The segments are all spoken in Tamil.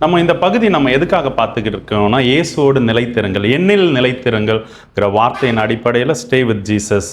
நம்ம இந்த பகுதி நம்ம எதுக்காக பார்த்துக்கிட்டு இருக்கோம்னா, இயேசுவோடு நிலைத்திருங்கள், என்னில் நிலைத்திருங்கள்ங்கிற வார்த்தையின் அடிப்படையில் ஸ்டே வித் ஜீசஸ்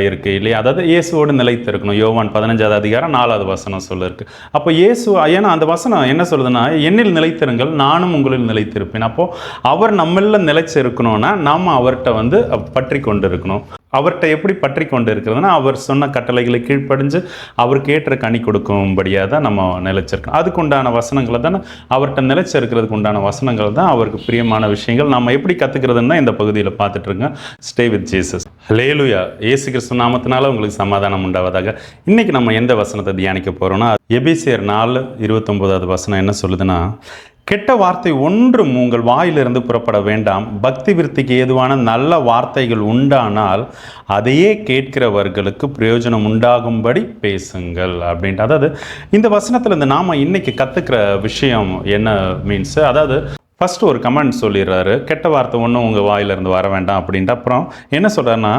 இருக்குது இல்லையா? அதாவது இயேசுவோடு நிலைத்திருக்கணும். யோவான் 15வது அதிகாரம் 4வது வசனம் சொல்லிருக்கு. அப்போ இயேசு, ஏன்னா அந்த வசனம் என்ன சொல்லுதுன்னா, என்னில் நிலைத்திருங்கள் நானும் உங்களில் நிலைத்திருப்பேன். அப்போது அவர் நம்மள நிலைச்சு இருக்கணும்னா நாம் அவர்கிட்ட பற்றி கொண்டு இருக்கணும். அவர்கிட்ட எப்படி பற்றி கொண்டு இருக்கிறதுனா, அவர் சொன்ன கட்டளைகளை கீழ்ப்படிஞ்சு அவருக்கு ஏற்ற கனி கொடுக்கும்படியாக தான் நம்ம நிலைச்சிருக்கோம். அதுக்கு உண்டான வசனங்களை தான் அவர்கிட்ட நிலைச்சிருக்கிறதுக்கு உண்டான வசனங்கள் தான் அவருக்கு பிரியமான விஷயங்கள். நம்ம எப்படி கற்றுக்கிறதுன்னு தான் இந்த பகுதியில் பார்த்துட்ருக்கோம். Stay with Jesus. ஹல்லேலூயா. இயேசு கிறிஸ்து நாமத்தினால உங்களுக்கு சமாதானம் உண்டாவதாக. இன்றைக்கி நம்ம எந்த வசனத்தை தியானிக்க போகிறோம்னா, எபேசியர் 4:29வது வசனம் என்ன சொல்லுதுன்னா, கெட்ட வார்த்தை ஒன்றும் உங்கள் வாயிலிருந்து புறப்பட வேண்டாம், பக்தி விருத்திக்கு ஏதுவான நல்ல வார்த்தைகள் உண்டானால் அதையே கேட்கிறவர்களுக்கு பிரயோஜனம் உண்டாகும்படி பேசுங்கள் அப்படின்ட்டு. அதாவது இந்த வசனத்தில் இந்த நாம் இன்னைக்கு கற்றுக்கிற விஷயம் என்ன மீன்ஸ், அதாவது ஃபஸ்ட்டு ஒரு கமெண்ட் சொல்லிடுறாரு, கெட்ட வார்த்தை ஒன்றும் உங்கள் வாயிலிருந்து வர வேண்டாம் அப்படின்ட்டு. அப்புறம் என்ன சொல்கிறாருன்னா,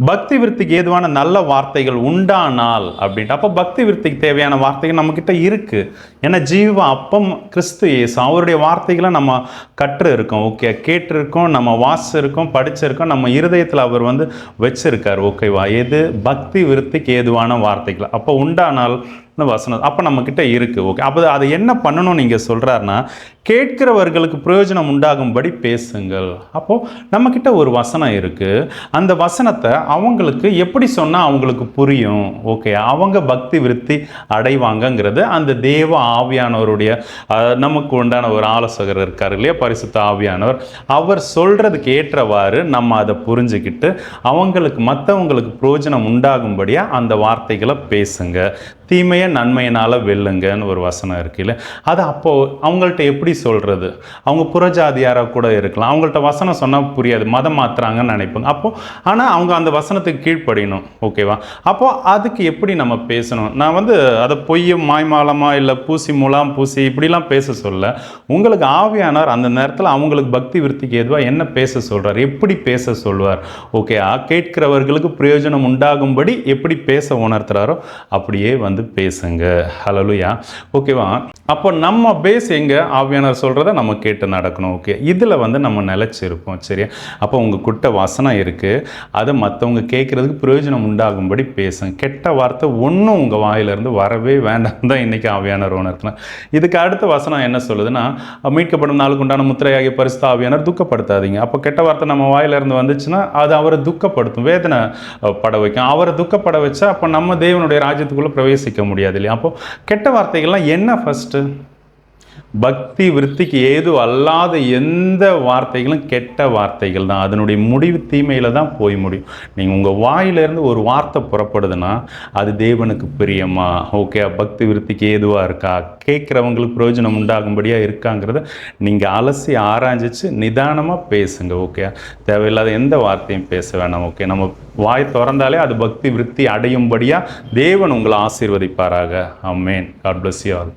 பக்தி விருத்திக்கு ஏதுவான நல்ல வார்த்தைகள் உண்டானால் அப்படின்ட்டு. அப்போ பக்தி விருத்திக்கு தேவையான வார்த்தைகள் நம்மக்கிட்ட இருக்குது. ஏன்னா ஜீவ அப்பம் கிறிஸ்து இயேசு, அவருடைய வார்த்தைகளை நம்ம கற்று இருக்கோம், ஓகே, கேட்டிருக்கோம், நம்ம வாசிச்சிருக்கோம், படிச்சிருக்கோம், நம்ம இருதயத்தில் அவர் வச்சிருக்கார், ஓகேவா? எது பக்தி விருத்திக்கு ஏதுவான வார்த்தைகள். அப்போ உண்டானால் வசனம் அப்போ நம்மக்கிட்ட இருக்குது, ஓகே. அப்போ அதை என்ன பண்ணணும் நீங்கள் சொல்கிறாருன்னா, கேட்கிறவர்களுக்கு பிரயோஜனம் உண்டாகும்படி பேசுங்கள். அப்போது நம்மக்கிட்ட ஒரு வசனம் இருக்குது, அந்த வசனத்தை அவங்களுக்கு எப்படி சொன்னால் அவங்களுக்கு புரியும், ஓகே, அவங்க பக்தி விருத்தி அடைவாங்கங்கிறது அந்த தேவ ஆவியானவருடைய நமக்கு உண்டான ஒரு ஆலோசகர் இருக்கார் இல்லையா, பரிசுத்த ஆவியானவர். அவர் சொல்கிறதுக்கு ஏற்றவாறு நம்ம அதை புரிஞ்சுக்கிட்டு அவங்களுக்கு மற்றவங்களுக்கு பிரயோஜனம் உண்டாகும்படியாக அந்த வார்த்தைகளை பேசுங்க. தீமையை நன்மையினால் வெல்லுங்கன்னு ஒரு வசனம் இருக்குல்ல, அது அப்போது அவங்கள்ட்ட எப்படி சொல்கிறது? அவங்க புறஜாதியாராக கூட இருக்கலாம், அவங்கள்ட்ட வசனம் சொன்னால் புரியாது, மதம் மாற்றுறாங்கன்னு நினைப்பாங்க. அப்போது ஆனால் அவங்க அந்த வசனத்துக்கு கீழ்ப்படியணும், ஓகேவா? அப்போது அதுக்கு எப்படி நம்ம பேசணும்? நான் அதை பொய்யும் மாய்மாலமாக இல்லை பூசி மூலம் பூசி இப்படிலாம் பேச சொல்ல, உங்களுக்கு ஆவியானவர் அந்த நேரத்தில் அவங்களுக்கு பக்தி விருத்திக்கு எதுவாக என்ன பேச சொல்கிறார், எப்படி பேச சொல்வார், ஓகே, கேட்கிறவர்களுக்கு பிரயோஜனம் உண்டாகும்படி எப்படி பேச உணர்த்துறாரோ அப்படியே பேசுங்க. ஹல்லேலூயா. ஓகேவா? அப்போ நம்ம பேஸ் எங்கே ஆவியானவர் சொல்கிறத நம்ம கேட்டு நடக்கணும், ஓகே. இதில் நம்ம நிலைச்சிருப்போம், சரியா? அப்போ உங்கள் கிட்ட வசனம் இருக்குது, அதை மற்றவங்க கேட்குறதுக்கு பிரயோஜனம் உண்டாகும்படி பேசுங்க. கெட்ட வார்த்தை ஒன்றும் உங்கள் வாயிலிருந்து வரவே வேண்டாம் தான் இன்றைக்கி ஆவியானவர் உணர்த்தலாம். இதுக்கு அடுத்த வசனம் என்ன சொல்லுதுன்னா, மீட்கப்படும் நாளுக்கு உண்டான முத்திரையாகிய பரிசுத்த ஆவியானவர் துக்கப்படுத்தாதீங்க. அப்போ கெட்ட வார்த்தை நம்ம வாயிலிருந்து வந்துச்சுன்னா அது அவரை துக்கப்படுத்தும், வேதனை பட வைக்கும். அவரை துக்கப்பட வச்சா அப்போ நம்ம தேவனுடைய ராஜ்யத்துக்குள்ளே பிரவேசிக்க முடியாது இல்லையா? அப்போ கெட்ட வார்த்தைகள்லாம் என்ன? ஃபஸ்ட்டு பக்தி விருத்திக்கு ஏது அல்லாத எந்த வார்த்தைகளும் கெட்ட வார்த்தைகள் தான். அதனுடைய முடிவு தீமையில் தான் போய் முடியும். நீங்கள் உங்கள் வாயிலிருந்து ஒரு வார்த்தை புறப்படுதுன்னா அது தேவனுக்கு பிரியமா, ஓகே, பக்தி விருத்திக்கு ஏதுவாக இருக்கா, கேட்குறவங்களுக்கு பிரயோஜனம் உண்டாகும்படியாக இருக்காங்கிறத நீங்கள் அலசி ஆராய்ஞ்சிச்சு நிதானமாக பேசுங்க, ஓகே. தேவையில்லாத எந்த வார்த்தையும் பேச வேணாம், ஓகே. நம்ம வாய் திறந்தாலே அது பக்தி விருத்தி அடையும்படியாக தேவன் உங்களை ஆசீர்வதிப்பாராக. ஆமென். God bless you all.